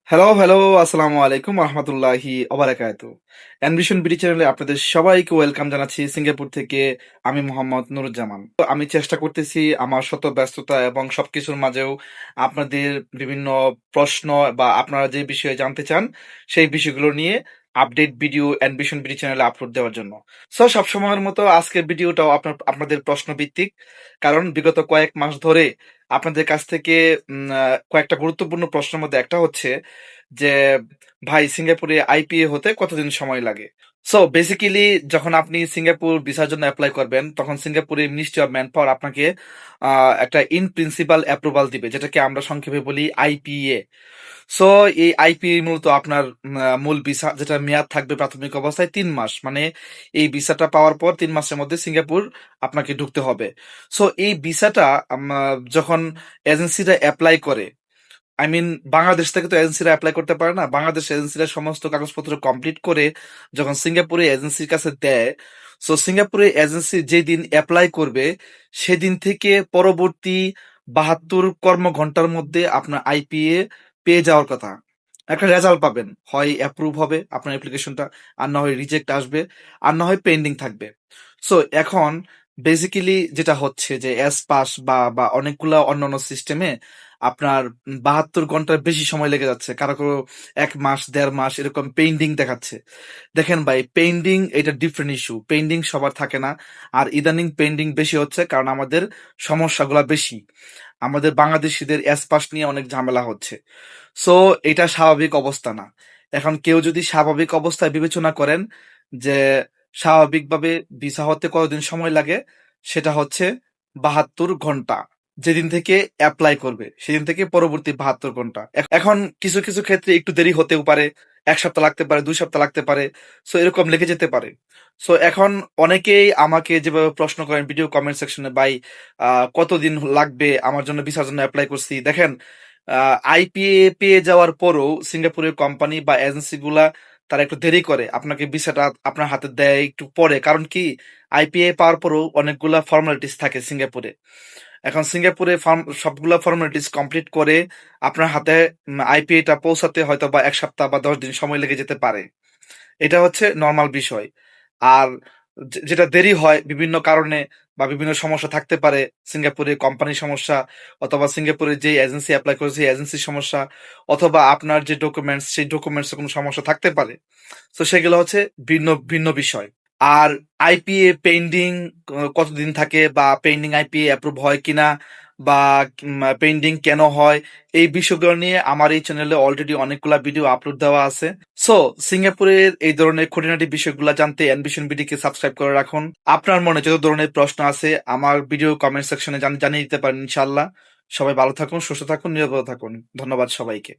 Hello, hello, আসসালামু আলাইকুম রহমতুল্লাহি অবারাকাতু। অ্যানভিশন বিডি চ্যানেলে আপনাদের সবাইকে ওয়েলকাম জানাচ্ছি সিঙ্গাপুর থেকে। আমি মোহাম্মদ নুরুজ্জামান। তো আমি চেষ্টা করতেছি আমার শত ব্যস্ততা এবং সবকিছুর মাঝেও আপনাদের বিভিন্ন প্রশ্ন বা আপনারা যে বিষয়ে জানতে চান সেই বিষয়গুলো নিয়ে আপডেট ভিডিও অ্যানভিশন বিডি চ্যানেলে আপলোড দেওয়ার জন্য। সো সবসময়ের মতো আজকের ভিডিওটাও আপনাদের প্রশ্ন ভিত্তিক, কারণ বিগত কয়েক মাস ধরে আপনাদের কাছ থেকে কয়েকটা গুরুত্বপূর্ণ প্রশ্নের মধ্যে একটা হচ্ছে যে ভাই, সিঙ্গাপুরে আইপিএ হতে কতদিন সময় লাগে? সো বেসিক্যালি যখন আপনি সিঙ্গাপুর ভিসার জন্য অ্যাপ্লাই করবেন, তখন সিঙ্গাপুরে মিনিস্ট্রি অফ ম্যান পাওয়ার আপনাকে একটা ইন প্রিন্সিপাল অ্যাপ্রুভাল দিবে, যেটাকে আমরা সংক্ষেপে বলি আইপিএ। সো এই আইপিএ মূলত আপনার মূল ভিসা, যেটা মেয়াদ থাকবে প্রাথমিক অবস্থায় 3 মাস, মানে এই ভিসাটা পাওয়ার পর 3 মাসের মধ্যে সিঙ্গাপুর আপনাকে ঢুকতে হবে। সো এই ভিসাটা যখন এজেন্সিরা অ্যাপ্লাই করে, আই মিন বাংলাদেশ থেকে তো এজেন্সিরা অ্যাপ্লাই করতে পারে না, বাংলাদেশ এজেন্সিরা সমস্ত কাগজপত্র কমপ্লিট করে যখন সিঙ্গাপুরে এজেন্সির কাছে দেয়, সো সিঙ্গাপুরে এজেন্সি যেদিন অ্যাপ্লাই করবে সেদিন থেকে পরবর্তী 72 কর্মঘন্টার মধ্যে আপনার আইপিএ পেয়ে যাওয়ার কথা। একটা রেজাল্ট পাবেন, হয় অ্যাপ্রুভ হবে আপনার অ্যাপ্লিকেশনটা, আর না হয় রিজেক্ট আসবে, আর না হয় পেন্ডিং থাকবে। সো এখন বেসিক্যালি যেটা হচ্ছে যে এস পাস বা বা অনেকগুলা অন্যান্য সিস্টেমে আপনার 72 ঘন্টার বেশি সময় লেগে যাচ্ছে, কারো কারো 1 মাস 1.5 মাস এরকম পেন্ডিং দেখাচ্ছে। দেখেন ভাই, পেন্ডিং এটা ডিফারেন্ট ইস্যু, পেন্ডিং সবার থাকে না। আর ইদানিং পেন্ডিং বেশি হচ্ছে কারণ আমাদের সমস্যাগুলা বেশি, আমাদের বাংলাদেশিদের এস পাস নিয়ে অনেক ঝামেলা হচ্ছে। সো এটা স্বাভাবিক অবস্থা না। এখন কেউ যদি স্বাভাবিক অবস্থায় বিবেচনা করেন যে স্বাভাবিকভাবে ভিসা হতে কতদিন সময় লাগে, সেটা হচ্ছে 72 ঘন্টা। যেদিন থেকে অ্যাপ্লাই করবে সেদিন থেকে পরবর্তী 72 ঘন্টা। এখন কিছু কিছু ক্ষেত্রে একটু দেরি হতেও পারে, 1 সপ্তাহ লাগতে পারে, 2 সপ্তাহ লাগতে পারে। সো এরকম লেগে যেতে পারে। সো এখন অনেকেই আমাকে যেভাবে প্রশ্ন করেন ভিডিও কমেন্ট সেকশনে, ভাই কতদিন লাগবে, আমার জন্য ভিসার জন্য অ্যাপ্লাই করছি। দেখেন, আইপিএ পেয়ে যাওয়ার পরও সিঙ্গাপুরের কোম্পানি বা এজেন্সি গুলা তারা একটু দেরি করে আপনাকে ভিসাটা আপনার হাতে দেয় একটু পরে। কারণ কি, আইপিএ পাওয়ার পরও অনেকগুলা ফর্মালিটিস থাকে সিঙ্গাপুরে। এখন সিঙ্গাপুরে সবগুলা ফর্মালিটিস কমপ্লিট করে আপনার হাতে আইপিএটা পৌঁছাতে হয়তো বা 1 সপ্তাহ বা 10 দিন সময় লেগে যেতে পারে। এটা হচ্ছে নর্মাল বিষয়। আর যেটা দেরি হয় বিভিন্ন কারণে বা বিভিন্ন সমস্যা থাকতে পারে, সিঙ্গাপুরে কোম্পানির সমস্যা, অথবা সিঙ্গাপুরে যে এজেন্সি অ্যাপ্লাই করেছে এজেন্সির সমস্যা, অথবা আপনার যে ডকুমেন্টস সেই ডকুমেন্টস কোনো সমস্যা থাকতে পারে। তো সেগুলো হচ্ছে ভিন্ন ভিন্ন বিষয়। আর আইপিএ পেন্ডিং কতদিন থাকে, বা পেন্ডিং আইপিএ অ্যাপ্রুভ হয় কিনা, বা পেন্ডিং কেন হয়, এই বিষয়গুলো নিয়ে আমার এই চ্যানেলে অলরেডি অনেকগুলা ভিডিও আপলোড দেওয়া আছে। সো সিঙ্গাপুরের এই ধরনের খুঁটিনাটি বিষয়গুলো জানতে অ্যানভিশন বিডিকে সাবস্ক্রাইব করে রাখুন। আপনার মনে যত ধরনের প্রশ্ন আছে আমার ভিডিও কমেন্ট সেকশনে জানিয়ে দিতে পারেন ইনশাল্লাহ। সবাই ভালো থাকুন, সুস্থ থাকুন, নিরাপদে থাকুন। ধন্যবাদ সবাইকে।